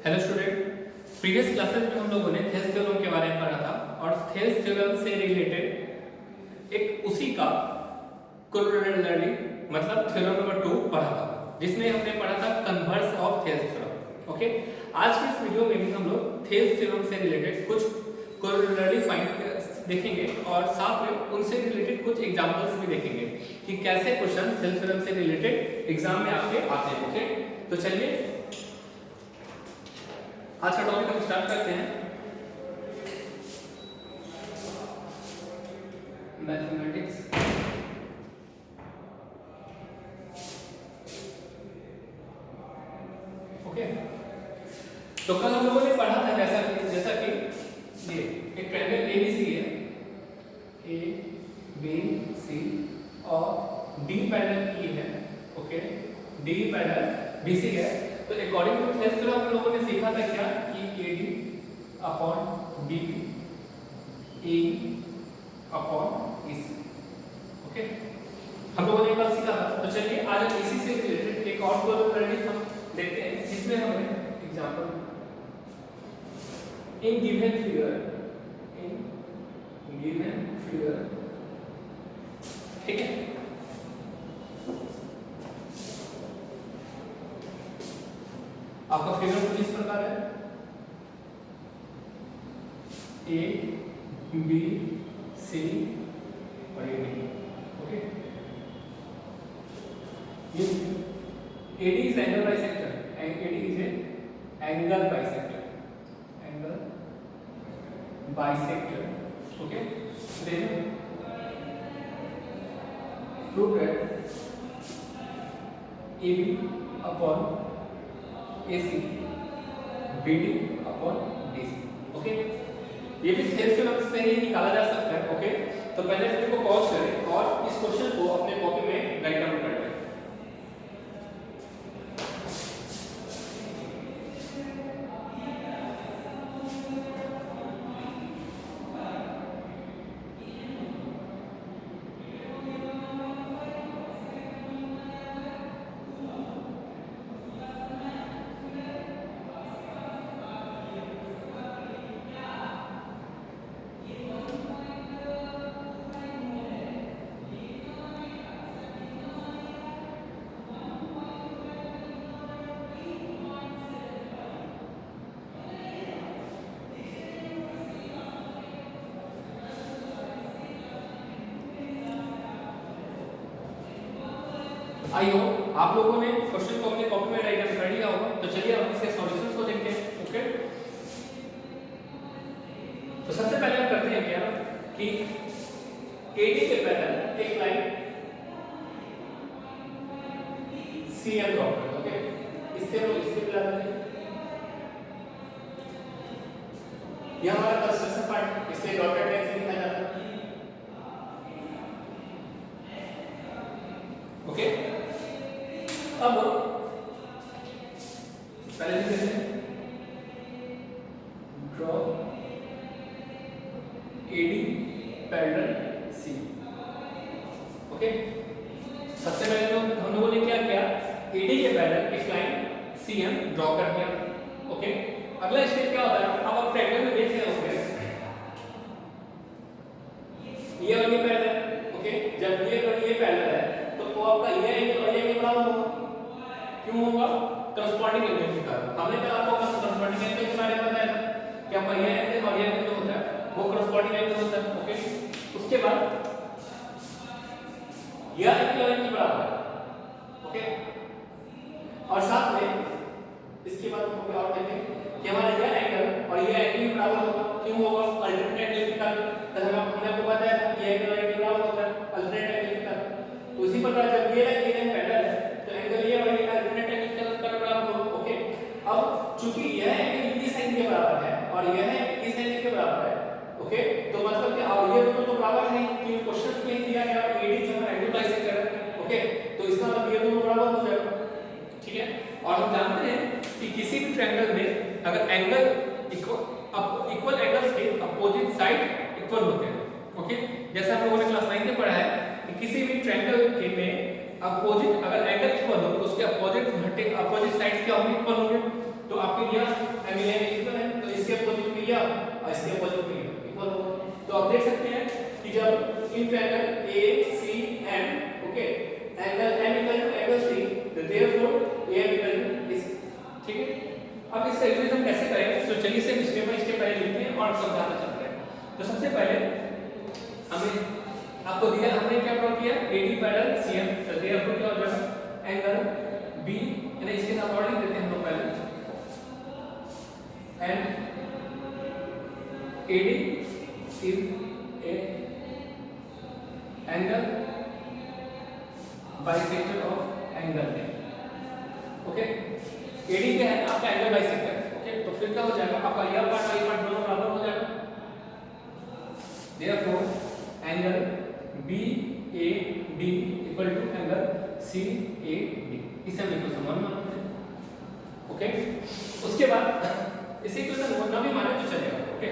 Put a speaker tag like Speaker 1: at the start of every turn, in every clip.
Speaker 1: Hello student, previous classes में हम लोगों ने थेल्स थ्योरम के बारे में पढ़ा था और थेल्स थ्योरम से रिलेटेड एक उसी का कोरोलरी मतलब थ्योरम नंबर 2 पढ़ा था, जिसमें हमने पढ़ा था converse of Thales theorem. Okay, आज के इस वीडियो में भी हम लोग थेल्स थ्योरम से रिलेटेड कुछ कोरोलरी फाइंड देखेंगे और साथ में उनसे रिलेटेड कुछ एग्जांपल्स भी देखेंगे कि कैसे क्वेश्चन थेल्स थ्योरम से रिलेटेड एग्जाम में आपके आते हैं। ओके, तो चलिए आज का टॉपिक हम स्टार्ट करते हैं। मैथमेटिक्स। ओके, तो कल हम लोगों ने पढ़ा था जैसा कि ये एक ट्रायंगल एबीसी है, ए बी सी और डी पैरेलल ई है। ओके, डी पैरेलल बीसी है। तो अकॉर्डिंग टू थेल्स थ्योरम हम लोगों ने सीखा था क्या कि AD upon BB AE upon EC। Okay, हम लोगों ने कल सीखा था। तो चलिए आज हम इसी से रिलेटेड एक और कोरोलरी हम देखते हैं, जिसमें हमें एग्जांपल इन गिवन फिगर ठीक है। आपका फिगर कुछ इस प्रकार है, ए बी सी और ए डी। ओके, ये AD is angle bisector, AD is angle bisector. Okay, then prove that AB upon AC BD upon DC। Okay, ये भी थेल्स थ्योरम से ही निकाला जा सकता है। ओके, तो पहले वीडियो को पॉज करें और इस क्वेश्चन को अपने कॉपी में राइट डाउन कर लें। आई हो आप लोगों ने क्वेश्चन को अपने कॉपी में राइट डाउन कर लिया होगा। तो चलिए हम इसके सॉल्यूशंस को देखते हैं। ओके, तो सबसे पहले हम करते हैं क्या कि AD के पैरेलल एक लाइन CM ड्रॉ करते हैं। ओके, इससे मिला देते हैं। यह हमारा कंस्ट्रक्शन पार्ट, इसलिए डॉटेड लाइन से लिखा जाता है। ओके, अब पहले लिखते हैं draw AD parallel C। Okay, सबसे पहले हम लोगों ने क्या किया, AD के पैरेलल एक लाइन CM ड्रॉ कर दिया। ओके, अगला स्टेप क्या होता है, अब आप ट्रायंगल में देख रहे होंगे ये और ये पैरेलल है। ओके, जब ये और ये पैरेलल है तो आपका ये एंगल और ये एंगल बराबर होगा। क्यों होगा? करस्पॉन्डिंग एंगल के कारण। हमने कल आपको करस्पॉन्डिंग एंगल के बारे में बताया था कि आपका ये एंगल और ये एंगल जो होता है वो करस्पॉन्डिंग एंगल होता है। ओके, उसके बाद यह एंगल और एंगल बराबर है। ओके, और साथ में इसके बाद हम और देखें कि हमारा यह एंगल और यह एंगल भी बराबर होगा। क्यों होगा? अल्टरनेट एंगल के कारण। तो हमने आपको बताया था कि यह एंगल और एंगल बराबर होता है अल्टरनेट एंगल के कारण। तो इसी प्रकार जब ये लाइन पैरेलल है तो एंगल ये और ये अल्टरनेट एंगल के बराबर होगा। ओके, अब चूंकि यह एंगल इस एंगल के बराबर है और यह इस एंगल के बराबर है। ओके, तो मतलब कि अब ये दोनों तो बराबर है कि क्वेश्चंस में ही दिया गया AD जो है एंगल बाइसेक्टर है। ओके, तो इसका मतलब ये दोनों बराबर हो जाएगा। ठीक है, और हम जानते हैं कि किसी भी ट्रायंगल में अगर एंगल इक्वल एंगल्स के अपोजिट साइड इक्वल होते हैं। ओके, जैसा हम लोगों ने क्लास 9 में पढ़ा है कि किसी भी ट्रायंगल के में अपोजिट अगर एंगल इक्वल हो तो उसके अपोजिट साइड्स क्या होंगे? इक्वल होंगे। तो आपके यह triangle ACM. Okay, angle M equal to angle C. So therefore AM equal to this. ठीक है, अब इसका इक्वेशन कैसे करेंगे? तो चलिए इसे स्टेप बाय स्टेप पहले लिखते हैं और समझाते चलते हैं। तो सबसे पहले हमें आपको दिया, हमने क्या ड्रॉ किया? AD parallel CM। तो therefore क्या हो जाएगा? एंगल B, यानी इसके साथ और लिख देते हैं हम लोग पहले, and AD is a angle bisector of angle A। Okay, AD क्या है? आपका एंगल बाइसेक्टर। ओके, तो फिर क्या हो जाएगा? आपका यह पार्ट और ये पार्ट दोनों बराबर हो जाएगा। therefore angle BAD equal to angle CAD। इसे हम इक्वेशन 1 मानते हैं। ओके, उसके बाद इसे इक्वेशन 1 ना भी माने तो चलेगा। ओके,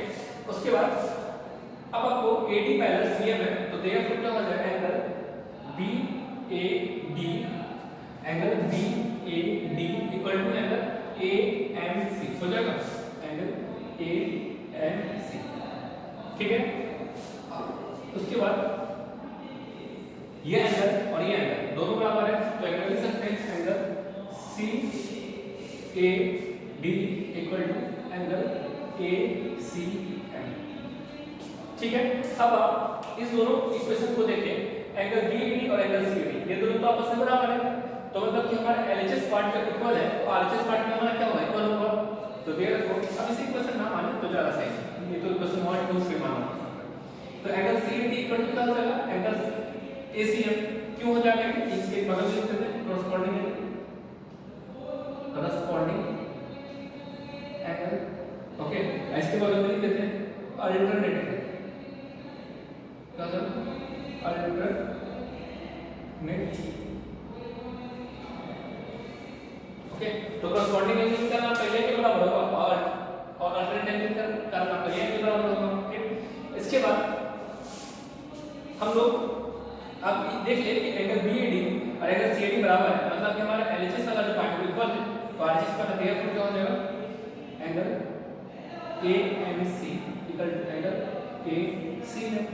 Speaker 1: उसके बाद अब आपको AD पैरेलल CM है, तो therefore क्या हो जाएगा? Angle BAD equal to angle AMC हो जाएगा, एंगल AMC। ठीक है, उसके बाद ये एंगल और ये एंगल दोनों बराबर है, तो एंगल लिख सकते हैं angle CAD equal to angle ACM। ठीक है, अब आप इस दोनों इक्वेशन को देखें, एंगल BAD और एंगल CAD ये दोनों तो आपस में बराबर है, तो मतलब कि हमारा LHS पार्ट जब इक्वल है तो RHS पार्ट में हमारा क्या होगा? इक्वल होगा। तो therefore अब इस इक्वेशन ना माने तो ज्यादा सही है, ये तो इक्वेशन 1 2 3 मानना। तो एंगल CAD इक्वल टू क्या हो जाएगा? Angle ACM। क्यों हो जाएगा? इसके बगल में लिख देते हैं कॉरस्पॉन्डिंग एंगल। ओके, इसके बगल में लिख देते हैं अल्टरनेट। क्या होता है? अल्टरनेट। ओके, तो कॉरस्पॉन्डिंग एंगल निकालना पहले के बराबर होगा और अल्टरनेट एंगल करना पहले के बराबर होगा। ओके, इसके बाद हम लोग अब देख ले कि एंगल BAD और एंगल CAD बराबर है, मतलब कि हमारा LHS वाला जो पार्ट है इक्वल है, तो RHS का therefore क्या हो जाएगा? Angle AMC equal to angle ACM।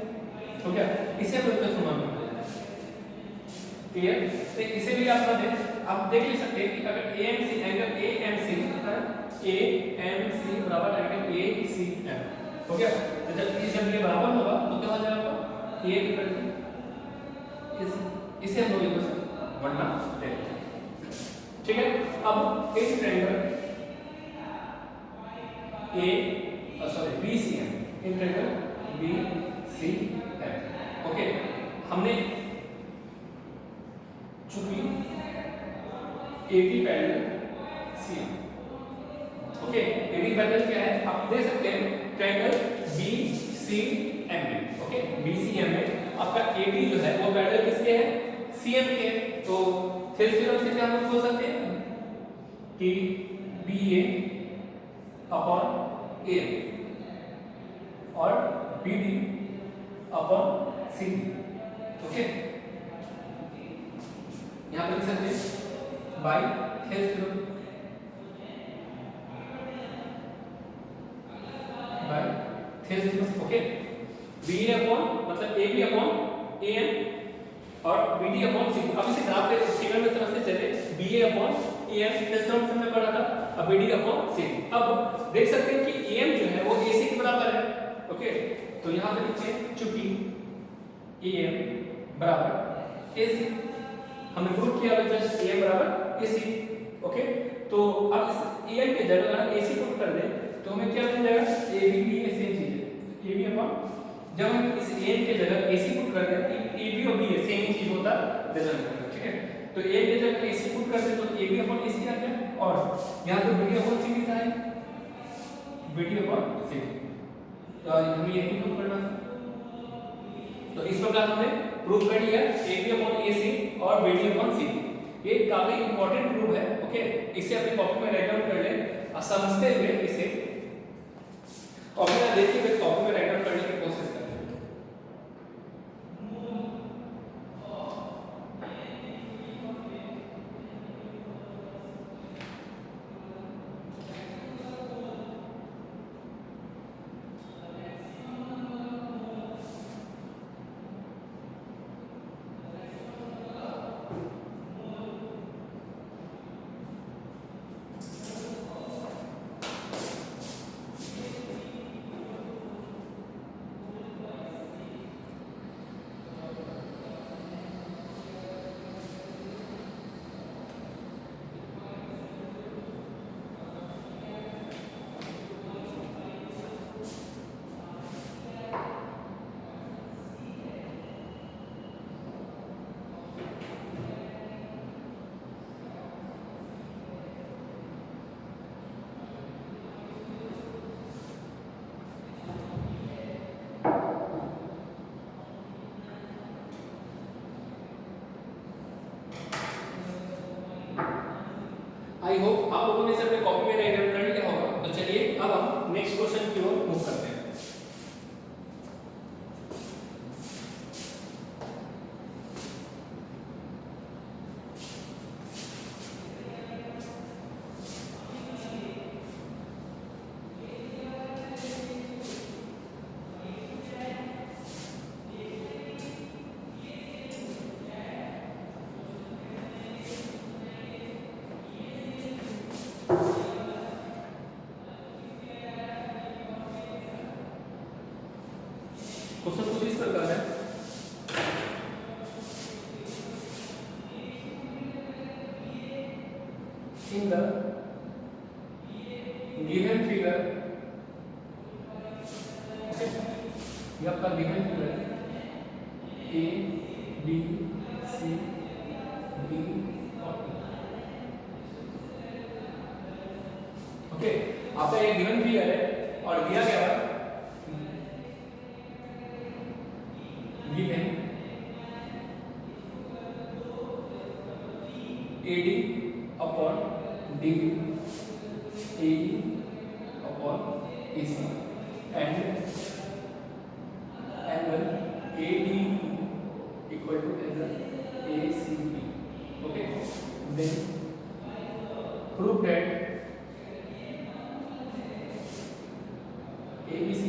Speaker 1: हो गया, इसे हम लोग समान करते हैं। क्लियर? तो इसे भी आप देख ले सकते हैं कि अगर AMC एंगल AMC बराबर एंगल ACM हो गया, तो जब ये बराबर होगा तो क्या हो जाएगा? A इक्वल टू इसे हम लोग इक्वेशन 1 मानते हैं। ठीक है, अब एक triangle BCM, in triangle BCM। Okay, हमने चूंकि AD parallel CM। Okay, AD parallel क्या है? आप देख सकते हैं ट्रायंगल BCM में। ओके, BCM में आपका AD जो है वो पैरेलल किसके है? CM के। तो थेल्स थ्योरम से क्या हम बोल सकते हैं कि BA अपॉन AM और BD अपॉन CD। ओके, यहां पर लिख सकते हैं by Thales theorem, by Thales theorem. Okay, BA upon मतलब AB अपॉन AM और BD अपॉन CD। अब इसे ग्राफ पे फिगर में समझते चले, BA upon AM Thales theorem से हमने पढ़ा था, अब BD अपॉन CD। अब देख सकते हैं कि AM जो है वो AC के बराबर है। ओके, तो यहां पे लिखते हैं चूंकि AM बराबर AC, हमने प्रूव किया है जस्ट AM बराबर AC। ओके, तो अब इस AM के जगह अगर AC पुट कर दें तो हमें क्या मिल जाएगा? AB भी सेम चीज है, AB अपॉन जब हम इस AM के जगह AC पुट कर दें, AB और BA सेम ही चीज होता है रिजल्ट। ठीक है, तो AM के जगह AC पुट कर दें तो AB अपॉन AC आ गया, और यहां तो BD अपॉन CD था, BD अपॉन CD, तो हमें यही प्रूव करना था। तो इस प्रकार हमने प्रूव कर लिया AB अपॉन AC और BD अपॉन CD। ये काफी इंपॉर्टेंट प्रूफ है। ओके, इसे अपनी कॉपी में राइट डाउन कर लें और समझते हुए इसे कॉपी में देखते हुए कॉपी में राइट डाउन करने की कोशिश करें। होप आप लोगों ने इसे अपने कॉपी में राइट कर लिया होगा। तो चलिए अब हम नेक्स्ट क्वेश्चन की ओर मूव करते हैं। क्वेश्चन कुछ इस प्रकार है, इन द गिवन फिगर, ये आपका given figure A B C D और ओके, आपका ये गिवन फिगर है और दिया गया है given AD upon DB, AE upon AC and angle ADE equal to angle ACB. Okay, then prove that ABC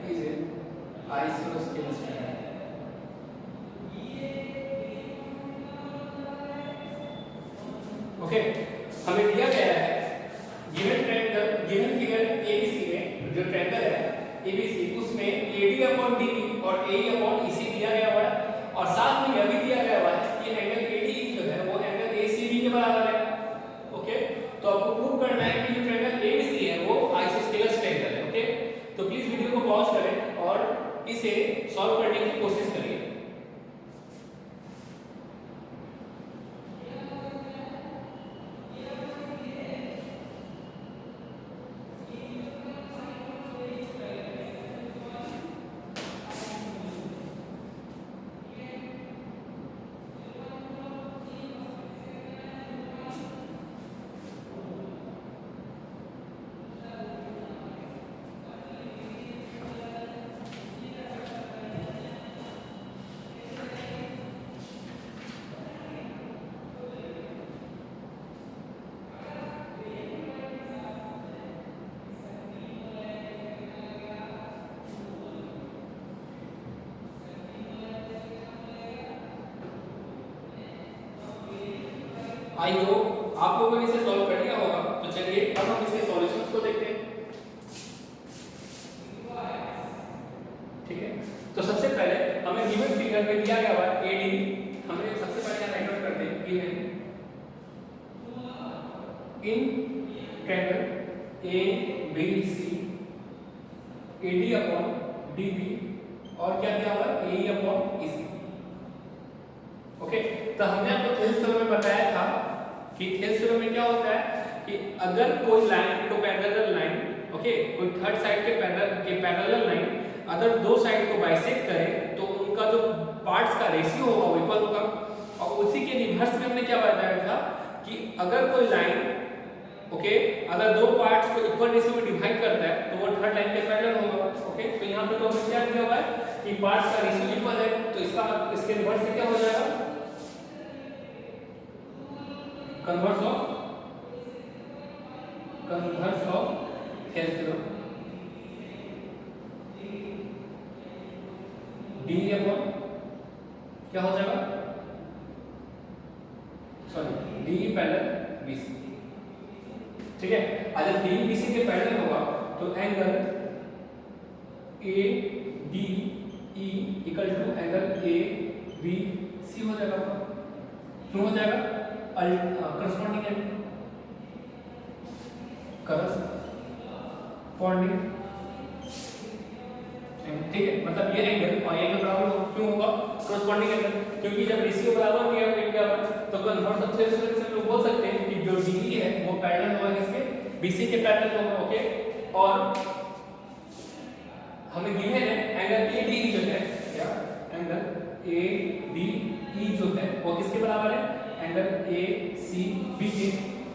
Speaker 1: is an isosceles triangle. Okay, हमें दिया गया है given triangle, given figure ABC में जो ट्रायंगल है एबीसी, उसमें AD upon DB और एई upon EC दिया गया हुआ है और साथ में यह भी दिया गया हुआ है कि एंगल एडी जो है वो एंगल एसीबी के बराबर है। ओके, तो आपको प्रूव करना है कि जो ट्रायंगल एबीसी है वो आइसोस्केलस ट्रायंगल है। ओके, तो प्लीज वीडियो को पॉज करें और इसे सॉल्व करने की कोशिश करिए। आई होप आप लोगों ने इसे सॉल्व कर लिया होगा। तो चलिए अब हम इसके सॉल्यूशंस को देखते हैं। ठीक है, तो सबसे पहले हमें गिवन फिगर में दिया गया हुआ एडी, हमें सबसे पहले यहां राइट आउट करते हैं given in triangle A B C AD upon DB और क्या दिया हुआ है एई अपॉन ईसी। ओके, तो हमने आपको थेल्स थ्योरम में बताया था कि थेल्स थ्योरम में क्या होता है कि अगर कोई लाइन को पैरेलल लाइन, ओके, कोई थर्ड साइड के पैरेलल लाइन अगर दो साइड को बाइसेक्ट करे तो उनका जो पार्ट्स का रेशियो होगा वो इक्वल होगा। और उसी के रिवर्स में हमने क्या बताया था कि अगर कोई लाइन, ओके, अगर दो पार्ट्स को इक्वल रेशियो में डिवाइड करता है तो वो थर्ड लाइन के पैरेलल होगा। ओके, तो यहां पे तो हमें क्या दिया हुआ है कि पार्ट्स का रेशियो इक्वल है, तो इसका इसके रिवर्स से क्या हो जाएगा, converse of Thales theorem D upon क्या हो जाएगा, सॉरी डी पैरेलल बीसी। ठीक है, अगर डी बीसी के पैरेलल होगा तो angle A D E equal to angle A B C हो जाएगा। क्यों हो जाएगा, करस्पॉन्डिंग एंगल, करस्पॉन्डिंग, ठीक है, मतलब ये एंगल और एंगल बराबर क्यों होगा, करस्पॉन्डिंग एंगल, क्योंकि जब रेशियो बराबर दिया हुआ क्या होगा तो कन्वर्स सबसे हम लोग बोल सकते हैं कि जो डीई है वो पैरेलल होगा किसके, बीसी के पैरेलल होगा। ओके, और हमें गिवन है एंगल एडीई जो है, क्या एंगल एडीई जो है वो किसके बराबर है, एंगल ए सी बी के।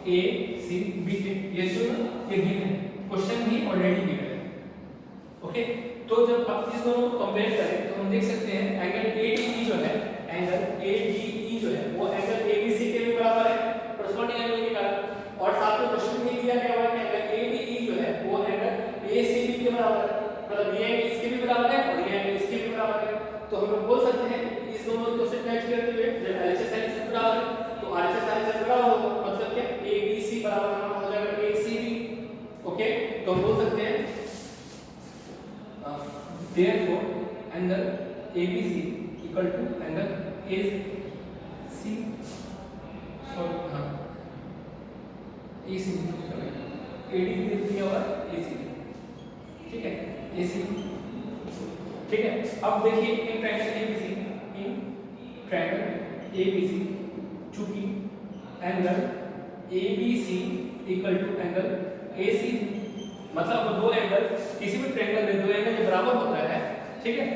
Speaker 1: ए सी बी थे, ये जो ये गिवन है, क्वेश्चन भी ऑलरेडी गिवन है। ओके, तो जब आप इस दोनों को कंपेयर करें तो हम देख सकते हैं एंगल ADE जो है, एंगल ADE जो है वो एंगल ABC के भी बराबर है कॉरस्पॉन्डिंग एंगल के कारण, और साथ में क्वेश्चन में दिया गया हुआ है कि एंगल ADE जो है वो एंगल ACB के बराबर है, मतलब ये एंगल इसके भी बराबर है और ये एंगल इसके भी बराबर है। तो हम लोग बोल सकते हैं कि इस दोनों को से मैच करते हुए जब LHS LHS बराबर है तो RHS RHS बराबर होगा, मतलब क्या ABC बराबर हो जाएगा ACB। ओके, तो हम बोल सकते हैं therefore angle ABC equal to angle AC, sorry हाँ AC AD दिया हुआ AC, ठीक है AC, ठीक है। अब देखिए इन ट्रायंगल ABC चूंकि angle ABC equal to angle AC, मतलब दो एंगल किसी भी ट्रायंगल में दो एंगल जो बराबर होता है, ठीक है,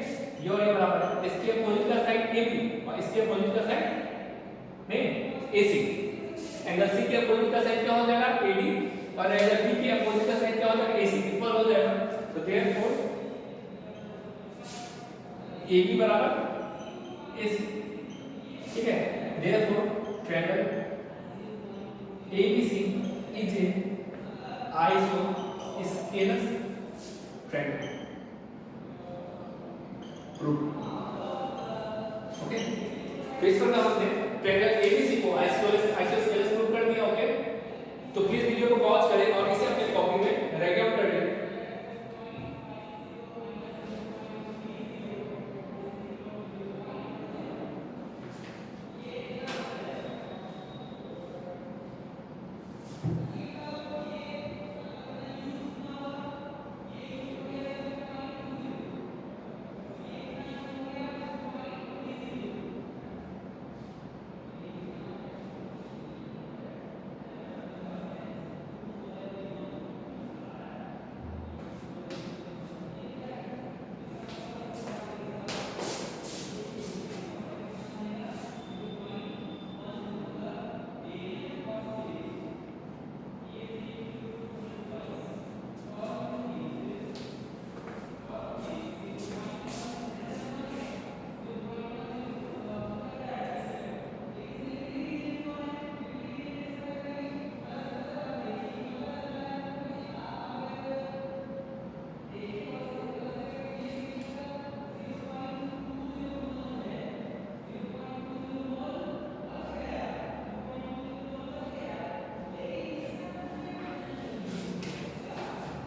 Speaker 1: ये और ये बराबर है, इसके अपोजिट का साइड AB और इसके अपोजिट का साइड नहीं AC, एंगल C के अपोजिट का साइड क्या हो जाएगा AD और एंगल B के अपोजिट का साइड क्या हो जाएगा AC, इक्वल हो जाएगा। तो देयरफॉर AB बराबर AC, ठीक है, therefore triangle ABC is a isosceles triangle, prove. Okay, तो इस प्रकार हमने ट्रायंगल ABC को आइसोस्केलस प्रूव कर दिया। ओके, तो प्लीज वीडियो को पॉज करें और इसे अपनी कॉपी में राइट डाउन कर लें।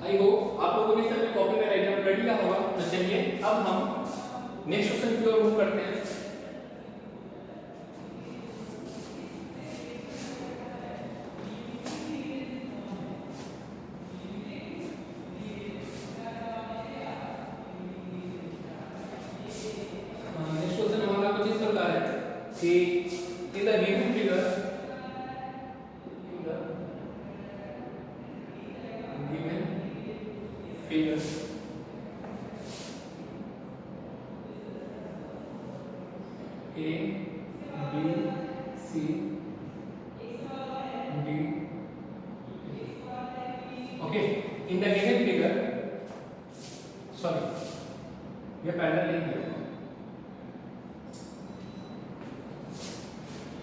Speaker 1: आई होप आप लोगों ने अपनी कॉपी में राइट डाउन कर लिया होगा। तो चलिए अब हम नेक्स्ट क्वेश्चन की ओर मूव करते हैं। नेक्स्ट क्वेश्चन हमारा कुछ इस प्रकार है कि इन the given figure figure A B C D, okay, in the given figure, sorry ये पैरेलल नहीं दिया,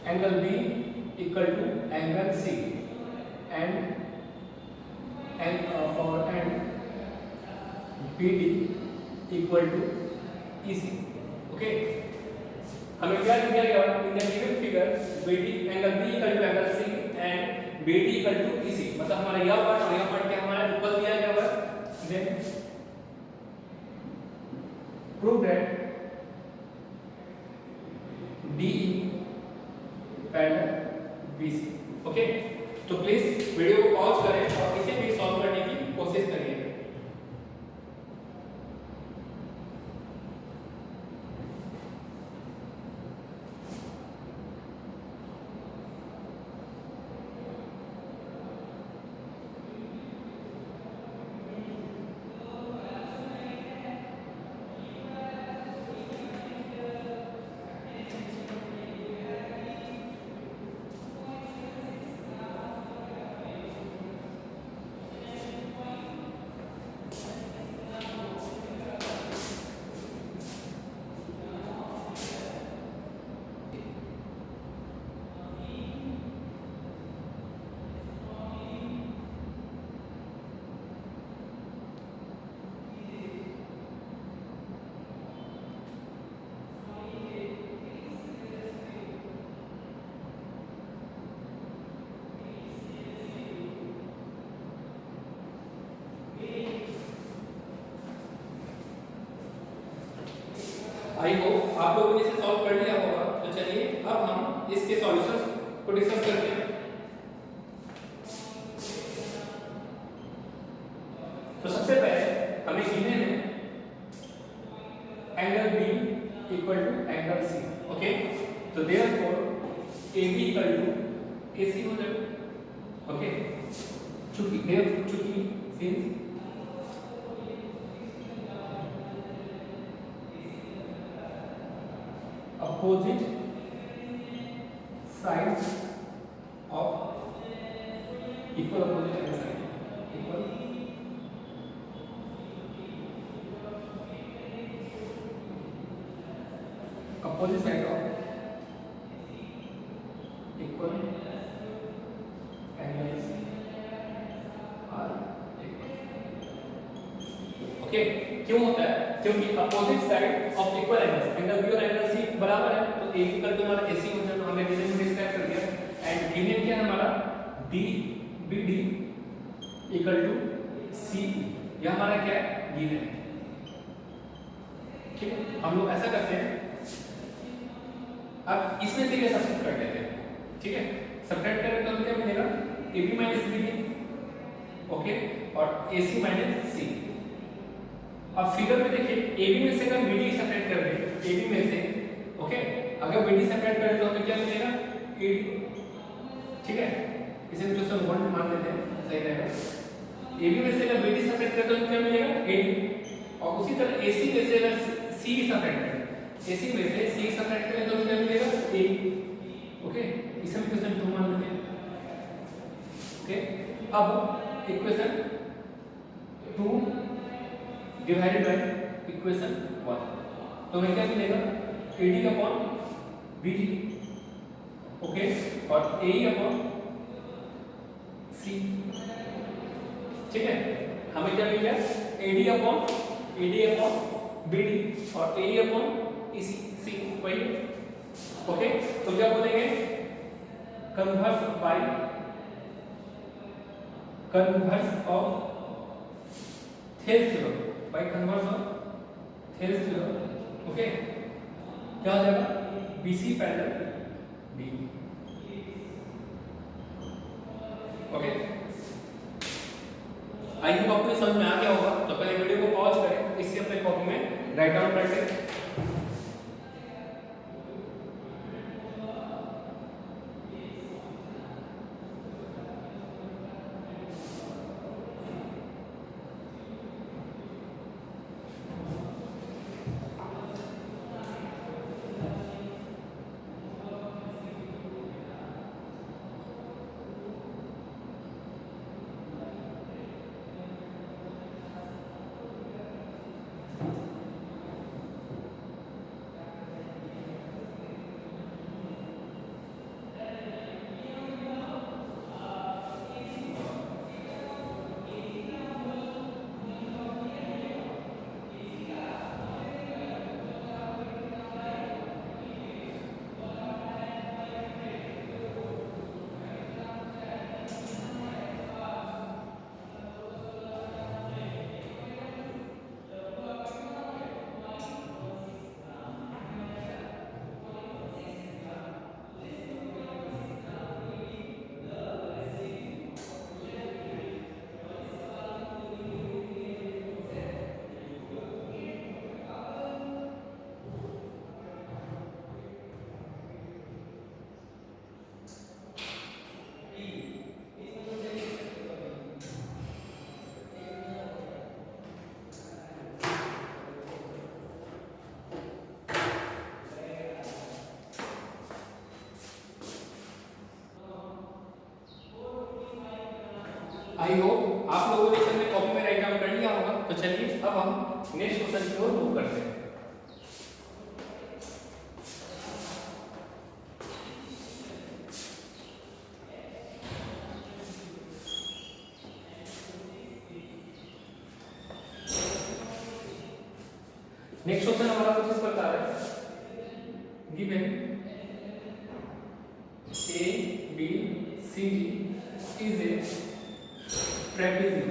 Speaker 1: angle B equal to angle C and BD equal to EC। Okay, हमें क्या दिया गया in the given figure BD angle B equal to angle C and BD equal to EC, मतलब हमारा यह पार्ट और यह पार्ट क्या हमारा इक्वल दिया गया है। Then prove that DE parallel BC। Okay, तो प्लीज वीडियो को पॉज करें और इसे भी सॉल्व करने की कोशिश करिए। आई होप आप लोगों ने इसे सॉल्व कर लिया होगा। तो चलिए अब हम इसके सॉल्यूशंस को डिस्कस करते हैं। तो सबसे पहले हमें गिवन है angle B equal to angle C. Okay, तो therefore A B equal to A C हो जाएगा। ओके, चूंकि since opposite sides of equal opposite angle side equal opposite side of equal angles are equal। Okay, क्यों होता है? क्योंकि opposite side of equal angles, angle B और angle C बराबर है, तो ए इक्वल टू हमारा एसी हो जाए। तो हमने गिवन में डिस्क्राइब कर दिया। एंड गिवन क्या है हमारा D B D equal to C, ये हमारा क्या है? गिवन है। ठीक है, हम लोग ऐसा करते हैं, अब इसमें से क्या सब्ट्रैक्ट कर लेते हैं। ठीक है, सब्ट्रैक्ट करें तो क्या मिलेगा? A B minus B D, okay, और ए सी माइनस सी। अब फिगर में देखिए, AB में से अगर BD सेपरेट कर दें, AB में से, ओके, अगर BD सेपरेट करें तो हमें क्या मिलेगा? AD। ठीक है, इसे जो सब 1 मान लेते हैं, सही रहेगा। AB में से अगर BD सेपरेट करें तो हमें क्या मिलेगा? AD। और उसी तरह AC में से अगर C सेपरेट करें, AC में से C सेपरेट करें तो हमें क्या मिलेगा? A। ओके, इसे हम इक्वेशन 2 मान लेते हैं। ओके, अब इक्वेशन 2 डिवाइडेड बाय इक्वेशन 1, तो हमें क्या मिलेगा? AD अपॉन BD, ओके, और AE अपॉन C। ठीक है, हमें क्या मिल गया? AD अपॉन BD और AE अपॉन C वही। ओके, तो क्या बोलेंगे? Converse of Thales theorem, by converse of Thales theorem. Okay, क्या हो जाएगा? BC parallel BE। Okay, I hope आपको समझ में आ गया होगा। तो पहले वीडियो को पॉज करें, इससे अपने कॉपी में राइट डाउन कर लें। आई होप आप लोगों ने इसे कॉपी में राइट डाउन कर लिया होगा। तो चलिए अब हम नेक्स्ट क्वेश्चन की ओर मूव करते हैं। नेक्स्ट क्वेश्चन हमारा कुछ इस प्रकार है, given A B C D is a trapezium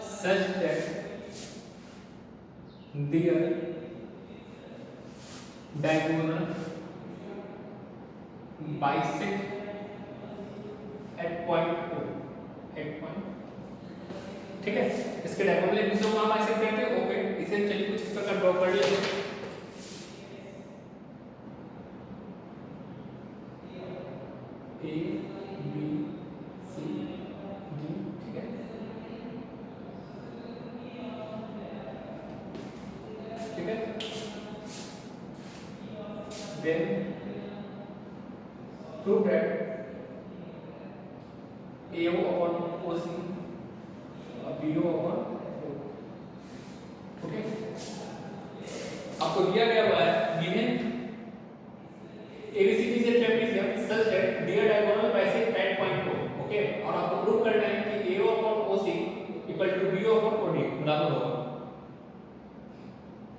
Speaker 1: such that their diagonal bisect at point O, at point, ठीक है। इसके डायगोनल एक दूसरे को कहां बाइसेक्ट करते हैं? ओके, इसे चलिए कुछ इस प्रकार ड्रॉ कर लेते हैं। ए बी सी डी, ठीक है, ठीक है। Then prove that AO upon OC BO upon O, ओके। आपको दिया गया हुआ है गिवन ABCD से trapezium such that their diagonal bisect at point O, okay. और आपको प्रूव करना है कि AO upon OC equal to BO upon OD बराबर होगा,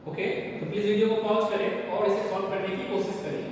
Speaker 1: ओके। तो प्लीज वीडियो को पॉज करें और इसे सॉल्व करने की कोशिश करिए।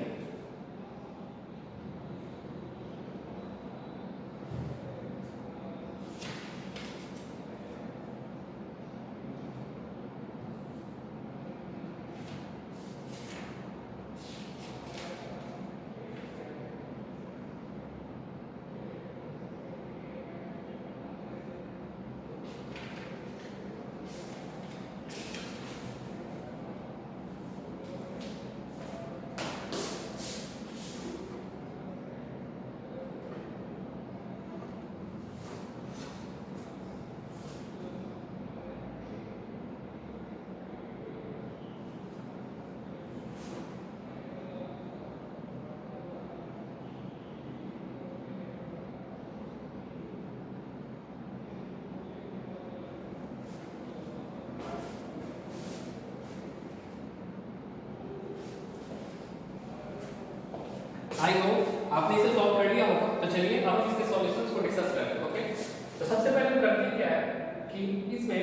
Speaker 1: आई होप आपने इसे सॉल्व कर लिया होगा। तो चलिए अब इसके सॉल्यूशंस को डिस्कस करते हैं, ओके। तो सबसे पहले हम करते हैं क्या है कि इसमें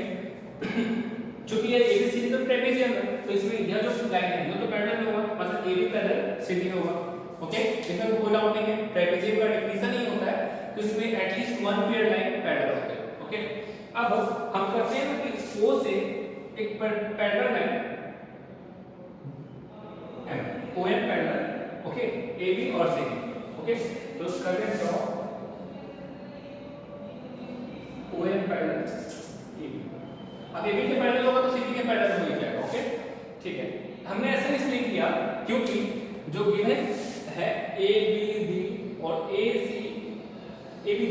Speaker 1: चूंकि ये ABCD तो ट्रेपेजियम है, तो इसमें यह जो लाइन है ये तो पैरेलल होगा, मतलब AB पैरेलल CD होगा, ओके। इसमें कोई डाउट नहीं है, ट्रेपेजियम का डेफिनेशन ही होता है तो इसमें at least one pair line parallel होते हैं, ओके। अब हम करते हैं कि O से एक parallel line OM parallel, okay, AB और CD, ओके। तो करते हैं ड्रॉ OM पैरेलल AB। अब AB के पैरेलल होगा तो CD के पैरेलल हो जाएगा, ओके, ठीक है। हमने ऐसा इसलिए किया क्योंकि जो गिवन है ABD और AB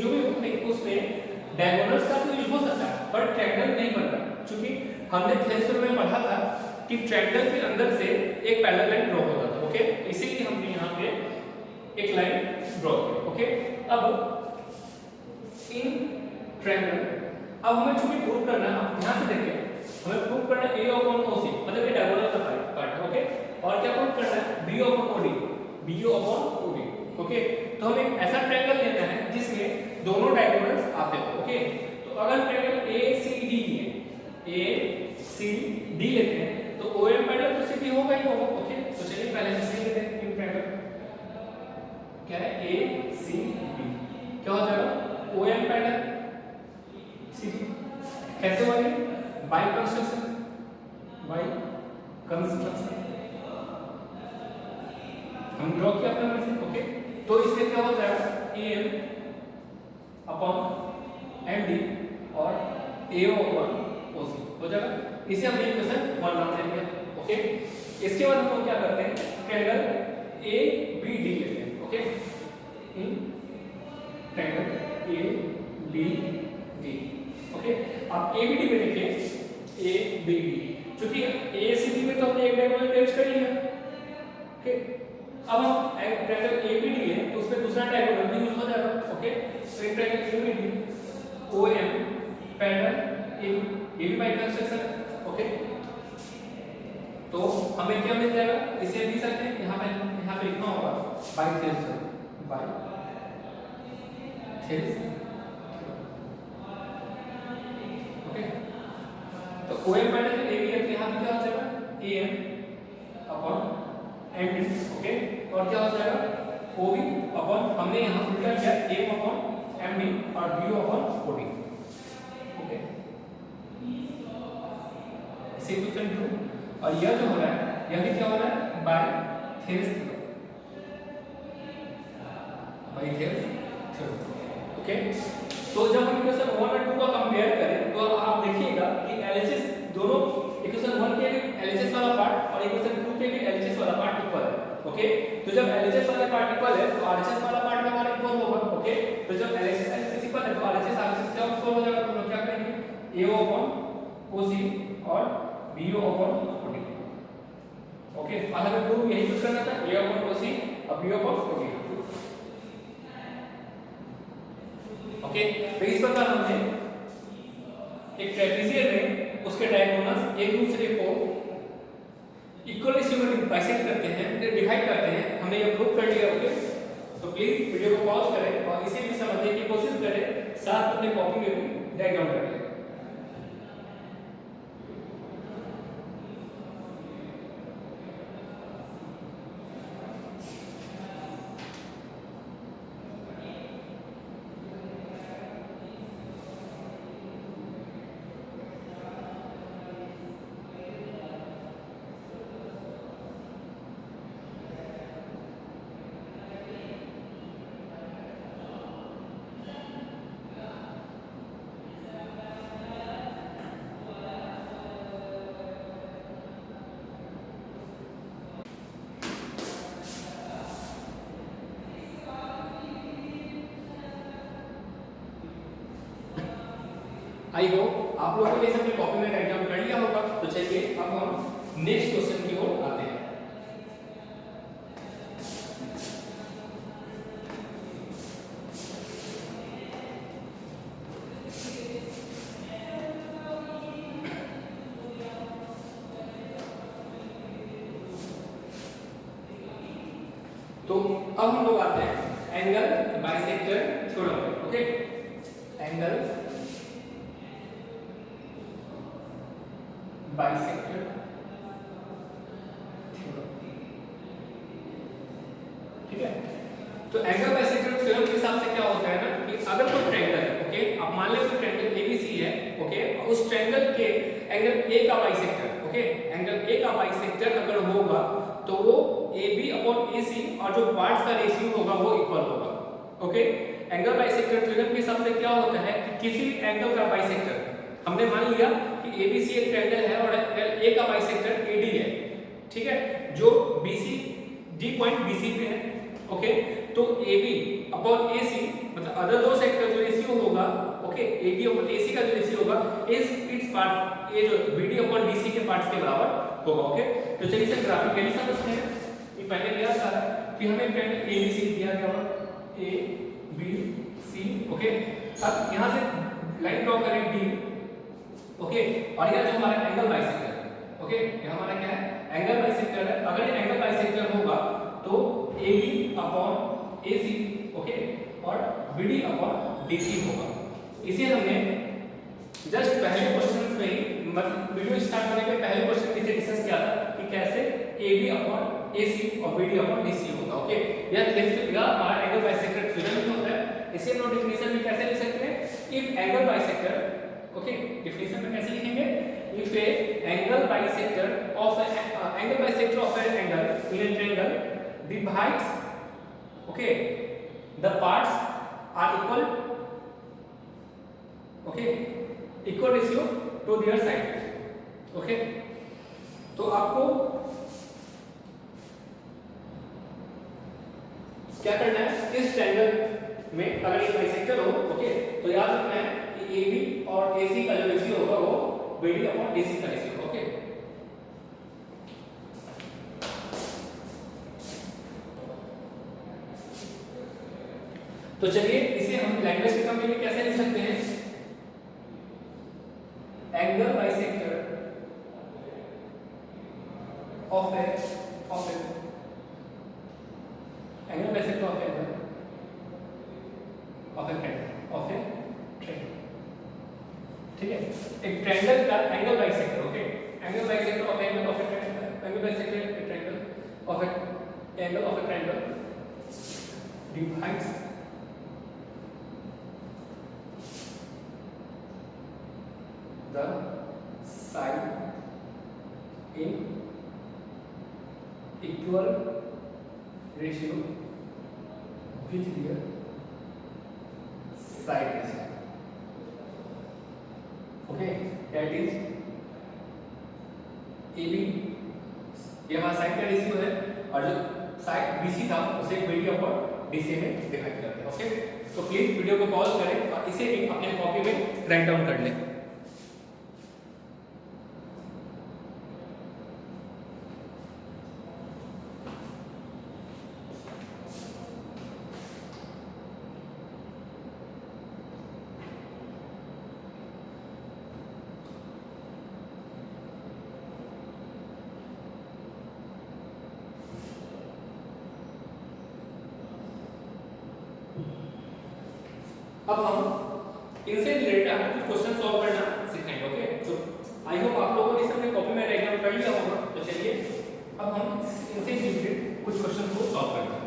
Speaker 1: जो भी होते हैं उसमें डायगोनल्स का तो यूज हो सकता है पर ट्रायंगल नहीं बनता, क्योंकि हमने थ्योरम में पढ़ा था कि ट्रायंगल के अंदर से एक पैरेलल लाइन ड्रॉ होता था, ओके। इसीलिए हमने यहाँ पे एक लाइन ड्रॉ की, ओके। अब इन ट्रायंगल अब हमें चूंकि प्रूव करना है, आप ध्यान से देखिए, हमें प्रूव करना है A upon OC मतलब ये डायगोनल का पार्ट है, ओके। और क्या प्रूव करना है BO upon OD, ओके। तो हमें ऐसा ट्रायंगल लेना है जिसमें दोनों डायगोनल्स आते हो, ओके। तो अगर ट्रायंगल ACD है, ACD लेते हैं तो OM पैरेलल तो CD होगा ही होगा, ओके। तो चलिए पहले इसे लेते हैं इन ट्रायंगल, क्या है ACD, क्या हो जाएगा OM पैरेलल CD, कैसे होगा बाय कंस्ट्रक्शन हम ड्रॉ किया अपना वैसे, ओके। तो इसमें क्या हो जाएगा AM अपॉन MD और AO अपॉन OC हो जाएगा। इसे हम इक्वेशन 1 मान लेंगे, ओके। इसके बाद हम लोग क्या करते हैं ट्रायंगल ABD लेते हैं, ओके। Triangle ABD, okay. अब ABD में देखिए ABD क्योंकि ACD में तो हमने एक डायगोनल टेस्ट कर लिया, ओके। अब हम ट्रायंगल ABD है तो उसमें दूसरा डायगोनल भी यूज हो जाएगा, ओके। तो एक triangle ABD OM parallel AB by construction, okay. तो हमें क्या मिल जाएगा, इसे लिख सकते हैं यहाँ पे लिखना होगा बाय थ्योरम, ओके। तो OM पैरेलल AB है तो यहाँ पे क्या हो जाएगा AM अपॉन MD, ओके। और क्या हो जाएगा OB अपॉन हमने यहाँ उल्टा किया AM अपॉन MD और BO upon OD, okay. Equation 2 और यह जो हो रहा है यह भी क्या हो रहा है by Thales theorem, by Thales theorem. Okay, तो जब हम इक्वेशन 1 और 2 का कंपेयर करें तो आप देखिएगा कि एलएचएस दोनों इक्वेशन 1 के भी एलएचएस वाला पार्ट और इक्वेशन 2 के भी एलएचएस वाला पार्ट इक्वल है। ओके, तो जब एलएचएस वाला पार्ट इक्वल है तो आरएचएस वाला पार्ट भी हमारा इक्वल होगा। ओके, तो जब एलएचएस इक्वल है तो आरएचएस आरएचएस क्या इक्वल हो जाएगा, तो हम लोग क्या करेंगे AO अपॉन OC और BO अपॉन OD। ओके, आज हमें प्रूफ यही कुछ करना था, A अपॉन OC और BO अपॉन OD। ओके, तो इस प्रकार हमने एक ट्रेपेजियम में उसके डायगोनल्स एक दूसरे को इक्वली सिमेट्रिक बाइसेक्ट करते हैं, डिवाइड करते हैं, हमने ये प्रूव कर लिया। ओके, तो प्लीज वीडियो को पॉज करें और इसे भी समझने की कोशिश करें, साथ अपने कॉपी में भी डायग्राम कर लें। आई होप आप लोगों ने अपनी कॉपी में राइट डाउन कर लिया होगा। तो चलिए अब हम नेक्स्ट क्वेश्चन की ओर आते हैं। तो अब हम लोग आते हैं एंगल बाइसेक्टर थ्योरम पे। ओके, एंगल बाइसेक्टर थ्योरम, ठीक है। तो एंगल बाइसेक्टर थ्योरम के हिसाब से क्या होता है ना कि अगर कोई ट्रायंगल है, ओके, अब मान लें कोई ट्रायंगल ABC है, ओके, उस ट्रायंगल के एंगल A का बाइसेक्टर, ओके, एंगल A का बाइसेक्टर अगर होगा तो वो AB अपॉन AC और जो पार्ट्स का रेशियो होगा वो इक्वल होगा। ओके, एंगल बाइसेक्टर थ्योरम के हिसाब से क्या होता है कि किसी एंगल का बाइसेक्टर, हमने मान लिया कि ABC एक ट्रायंगल है और A का बाइसेक्टर AD है, ठीक है, जो BC D पॉइंट BC पे है। ओके, तो AB अपॉन AC मतलब अदर दो सेक्टर जो रेशियो होगा, ओके, AB अपॉन AC का जो रेशियो होगा इट्स पार्ट ये जो BD अपॉन DC के पार्ट्स के बराबर होगा। ओके, तो चलिए इसे ग्राफिकली समझते हैं। ये पहले दिया था कि हमें ट्रायंगल ABC दिया गया होगा ABC। ओके, अब यहां से लाइन ड्रॉ करें D, ओके, और यह जो हमारा एंगल बाइसेक्टर है, ओके, ये हमारा क्या है एंगल बाइसेक्टर है। अगर ये एंगल बाइसेक्टर होगा तो AB अपॉन AC, ओके, और BD अपॉन DC होगा। इसे हमने जस्ट पहले क्वेश्चन में ही मतलब वीडियो स्टार्ट करने के पहले क्वेश्चन में डिस्कस किया था कि कैसे AB अपॉन AC और BD अपॉन DC होगा। ओके, यह हमारा एंगल बाइसेक्टर थ्योरम होता है। इसे हम डेफिनेशन में कैसे लिख सकते हैं, if angle bisector, okay, definition में कैसे लिखेंगे, if A angle bisector of an angle in A triangle divides, okay, the parts are equal, okay, equal ratio to their sides। okay, तो आपको क्या करना है, इस ट्रायंगल में अगर एक बाइसेक्टर हो, ओके, तो याद रखना है कि AB और AC का जो रेशियो होगा वो BD अपॉन DC का रेशियो। ओके, तो चलिए इसे हम लैंग्वेज के टर्म में कैसे लिख सकते हैं, angle bisector of a angle bisector of angle of a triangle, ठीक है, एक ट्रायंगल का angle bisector, okay, angle bisector of angle of a triangle, angle bisector a triangle of a angle of a triangle divides the side in equal ratio with their side ratio. Okay, that is A B, ये हमारा side का ratio है, और जो side BC था उसे BD upon DC में define करते हैं। ओके, तो प्लीज वीडियो को पॉज करें और इसे भी अपने कॉपी में राइट डाउन कर लें। अब हम इनसे रिलेटेड कुछ क्वेश्चन सॉल्व करना सीखेंगे। ओके, तो आई होप आप लोगों ने इसे अपने कॉपी में राइट डाउन कर लिया होगा। तो चलिए अब हम इनसे रिलेटेड कुछ क्वेश्चन को सॉल्व करते हैं।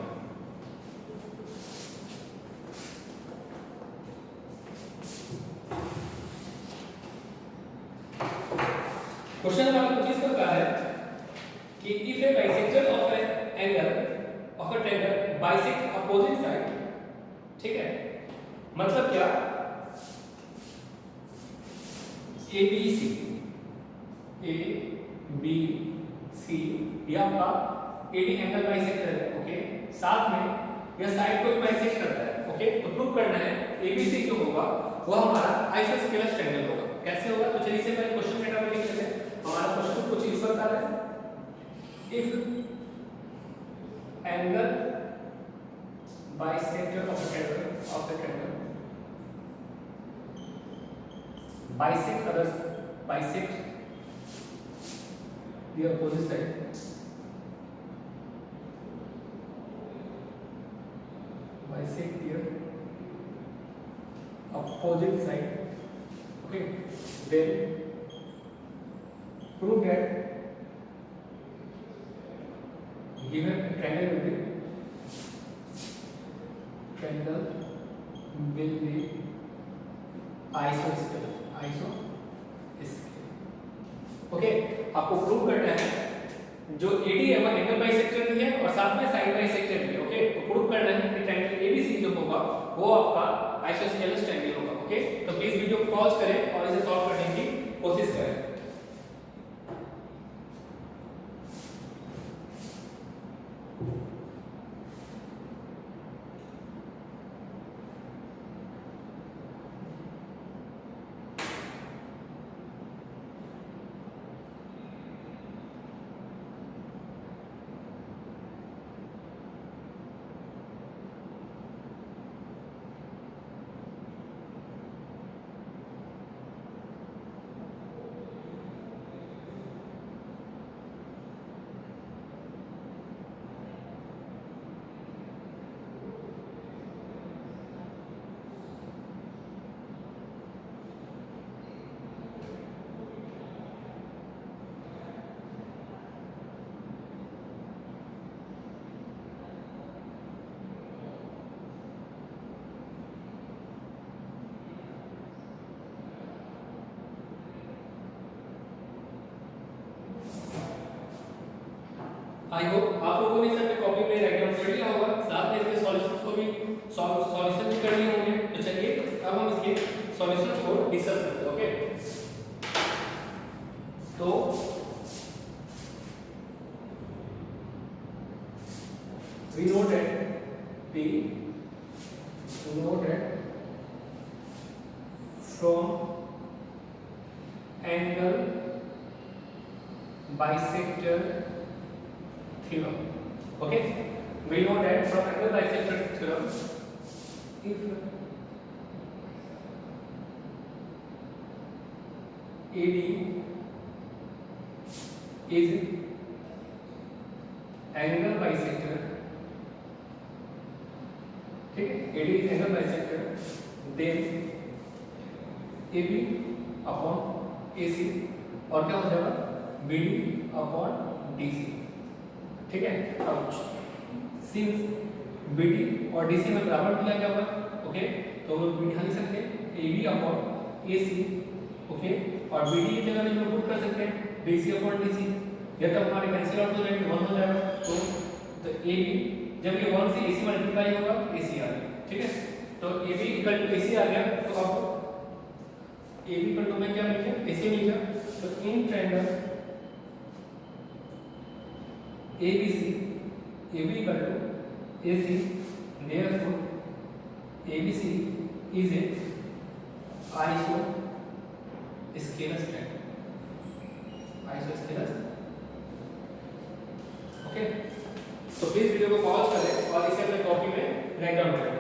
Speaker 1: क्वेश्चन हमारा कुछ इस प्रकार है कि if A bisector of an angle of a triangle bisect opposite side, ठीक है, मतलब क्या, ABC ये आपका AD एंगल बाइसेक्टर है। ओके, साथ में यह साइड को भी बाइसेक्ट करता है। ओके, तो प्रूव करना है ABC जो होगा वह हमारा आइसोस्केलस ट्रायंगल होगा। कैसे होगा, तो चलिए इससे पहले क्वेश्चन डेटा में लिख लेते हैं। हमारा क्वेश्चन कुछ इस प्रकार है, if angle bisector of the triangle bisect the opposite side, okay, then prove that given triangle will be isosceles। Okay, आपको प्रूव करना है जो AD है वह एंगल बाइसेक्टर भी है और साथ में साइड बाइसेक्टर भी है। ओके, तो प्रूव करना है कि ट्रायंगल ABC जो होगा वो आपका आइसोस्केलस ट्रायंगल होगा। ओके, तो प्लीज वीडियो को पॉज करें और इसे सॉल्व करने की कोशिश करें। आई होप आप लोगों ने इसे अपने कॉपी में राइट डाउन कर लिया होगा, साथ में इसके सॉल्यूशंस को भी सॉल्यूशन भी कर लिए होंगे। तो चलिए अब हम इसके सॉल्यूशंस को डिस्कस करते हैं। ओके, तो we know that from angle bisector theorem, okay, we know that from angle bisector theorem, if AD is angle bisector, ठीक है, AD is angle bisector, then AB upon AC और क्या हो जाएगा BD upon DC, ठीक है। अब since BD और DC में बराबर मिला गया हुआ, ओके, तो हम लोग BD लिख सकते हैं AB upon AC, ओके, और BD की जगह में हम लोग पुट कर सकते हैं BC upon DC, ये तो हमारे कैंसिल आउट हो जाएंगे, 1 हो जाएगा। तो ए बी जब ये 1 से AC मल्टीप्लाई होगा AC आ गया, ठीक है। तो AB इक्वल टू AC आ गया, तो अब AB इक्वल टू में क्या मिल गया, AC मिल गया। तो इन triangle ABC AB equal to AC, therefore ABC is a isosceles triangle, isosceles। Okay, तो प्लीज वीडियो को पॉज करें और इसे अपने कॉपी में राइट डाउन करें।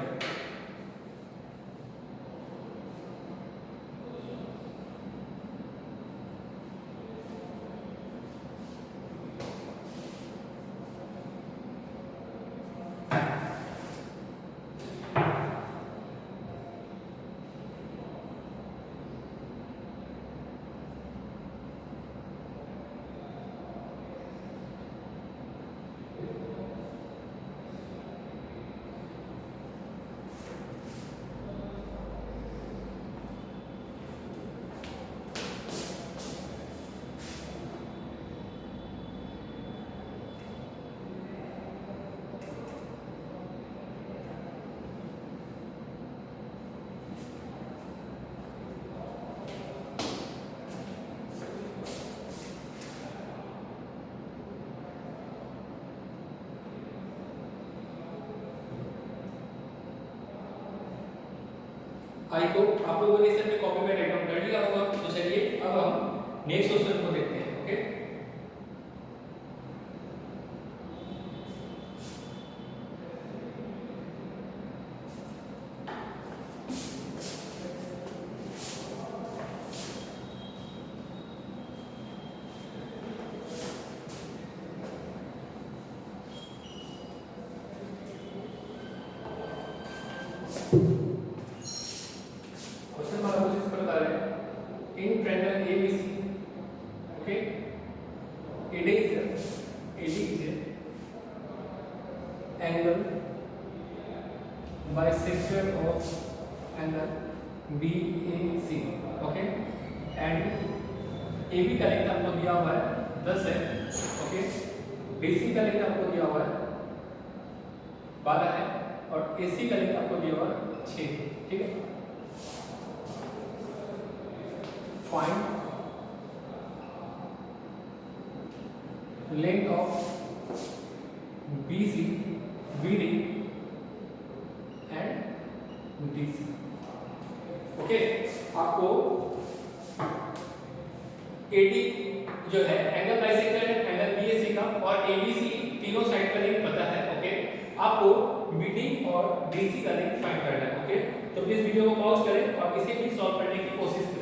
Speaker 1: आई होप आप लोगों ने इसे अपने कॉपी में राइट डाउन कर लिया होगा। तो चलिए अब हम नेक्स्ट क्वेश्चन को देखते हैं। Okay, angle bisector of angle BAC, okay, and AB का लेंथ आपको दिया हुआ है 10 है, ओके, BC का लेंथ आपको दिया हुआ है 12 है और AC का लेंथ आपको दिया हुआ है 6, ठीक है। Find length of BC, BD and DC, okay. आपको AD जो है एंगल बाइसेक्टर है एंगल BAC का और ABC तीनों साइड का लेंथ पता है, ओके। आपको BD और DC का लेंथ फाइंड करना है, ओके। तो प्लीज वीडियो को पॉज करें और इसे भी सॉल्व करने की कोशिश करें।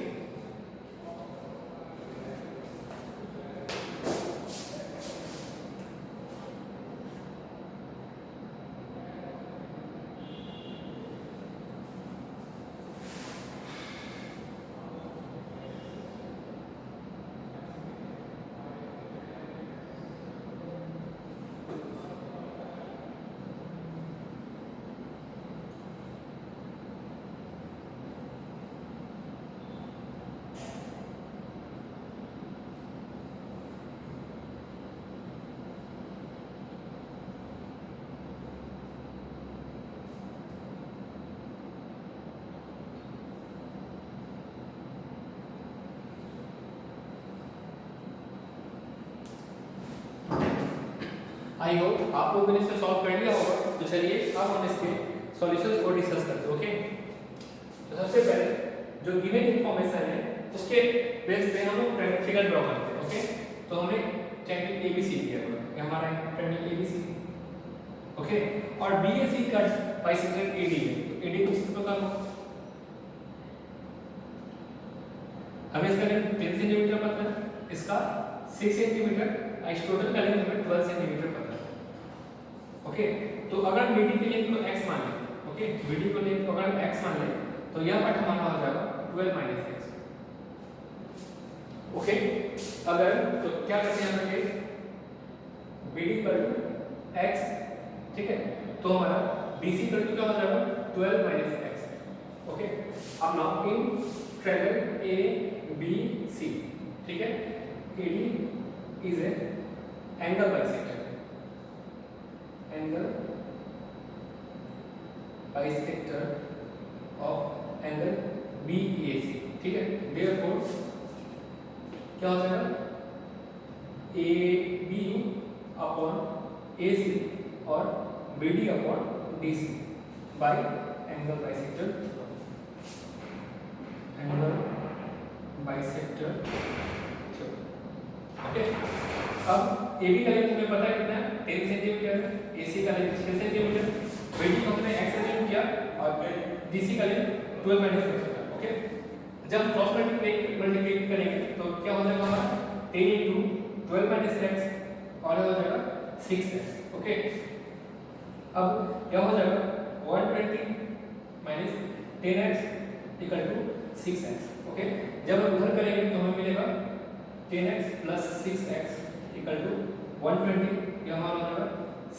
Speaker 1: आई होप आप लोगों ने इसे सॉल्व कर लिया होगा। तो चलिए अब हम इसके सॉल्यूशंस को डिस्कस करते हैं, ओके। तो सबसे पहले जो गिवन इंफॉर्मेशन है उसके बेस पे हम लोग फिगर ड्रॉ करते हैं, ओके। तो हमें ट्रायंगल ABC दिया हुआ है, ये हमारा ट्रायंगल ABC, ओके, और BAC का बाइसेक्टर AD है, तो AD को किस प्रकार होगा, हमें इसका लेंथ 10 सेंटीमीटर पता है, इसका 6 सेंटीमीटर, टोटल का लेंथ हमें 12 सेंटीमीटर पता है, ओके। तो अगर BD की लेंथ को x मान लें, ओके, BD को लेंथ को अगर x मान लें तो यह पार्ट हमारा हो जाएगा 12 - x, ओके। अगर तो क्या करते हैं हम लोग, BD पर x, ठीक है, तो हमारा BC पर क्या हो जाएगा 12 - x, ओके। अब नाउ इन ट्रायंगल ABC, ठीक है, AD is a angle bisector, angle bisector of angle BAC, ठीक है। देयरफॉर क्या हो जाएगा, AB अपॉन AC और BD upon DC bye angle bisector, angle bisector. Okay, अब AB का लेंथ तुम्हें पता है कितना है, 10 सेंटीमीटर है, AC का लेंथ 6 सेंटीमीटर, BD को हमने x एज्यूम किया और DC का लेंथ 12 माइनस x होगा। ओके, जब हम क्रॉस मल्टीप्लिकेट करेंगे तो क्या हो जाएगा हमारा 10 into 12 माइनस x और हो जाएगा 6x। ओके, अब क्या हो जाएगा 120 minus 10x equal to 6x। Okay, जब हम उधर करेंगे तो हमें मिलेगा 10x plus 6x equal to 120, यह हमारा हो जाएगा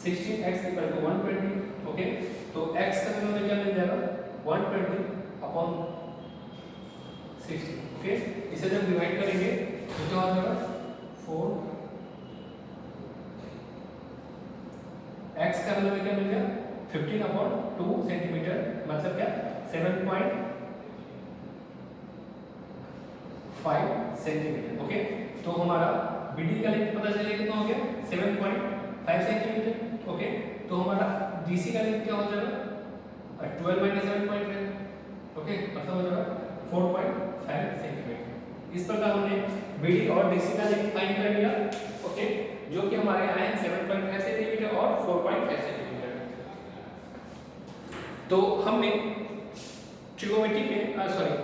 Speaker 1: 16x इक्वल टू 120। ओके, तो x का हमें क्या मिल जाएगा 120 अपॉन 60। ओके, इसे जब डिवाइड करेंगे तो क्या हो जाएगा 4, x का हमें क्या मिल गया 15 अपॉन 2 सेंटीमीटर, मतलब क्या 7.5 सेंटीमीटर। ओके, तो हमारा BD का लेंथ पता चलेगा कितना हो गया 7.5 सेंटीमीटर। ओके, तो हमारा DC का लेंथ क्या हो जाएगा 12 माइनस 7.5। ओके, मतलब हो जाएगा 4.5 सेंटीमीटर। इस प्रकार हमने BD और DC का लेंथ फाइंड कर लिया। ओके, जो कि हमारे आए हैं 7.5 सेंटीमीटर और 4.5 सेंटीमीटर। तो हमने ट्रिगोनोमेट्री के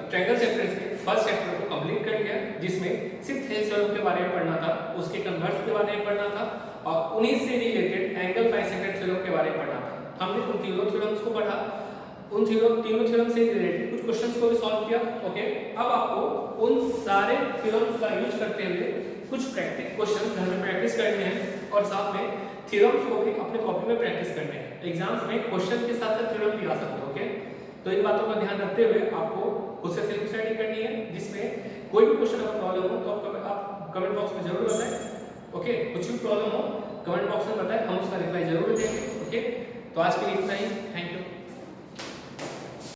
Speaker 1: ट्रायंगल चैप्टर्स के फर्स्ट चैप्टर को कंप्लीट कर लिया, जिसमें सिर्फ थ्योरम के बारे में पढ़ना था, उसके कन्वर्स के बारे में पढ़ना था और उन्हीं से रिलेटेड एंगल बाइसेक्टर थ्योरम के बारे में पढ़ना था। हमने उन तीनों थ्योरम्स को पढ़ा, उन तीनों थ्योरम से रिलेटेड कुछ क्वेश्चंस को भी सॉल्व किया। ओके, अब आपको उन सारे थ्योरम्स का यूज करते हुए कुछ प्रैक्टिस क्वेश्चंस घर में प्रैक्टिस करने हैं और साथ में थ्योरम्स को भी अपने कॉपी में प्रैक्टिस करने हैं। एग्जाम्स में क्वेश्चन के साथ साथ थ्योरम भी आ सकते हैं। ओके, तो इन बातों का ध्यान रखते हुए आपको खुद से सेल्फ स्टडी करनी है, जिसमें कोई भी क्वेश्चन अगर प्रॉब्लम हो तो आप कमेंट बॉक्स में जरूर बताएं। ओके, कुछ भी प्रॉब्लम हो कमेंट बॉक्स में बताएं, हम उसका रिप्लाई जरूर देंगे। ओके, तो आज के लिए इतना ही, थैंक यू।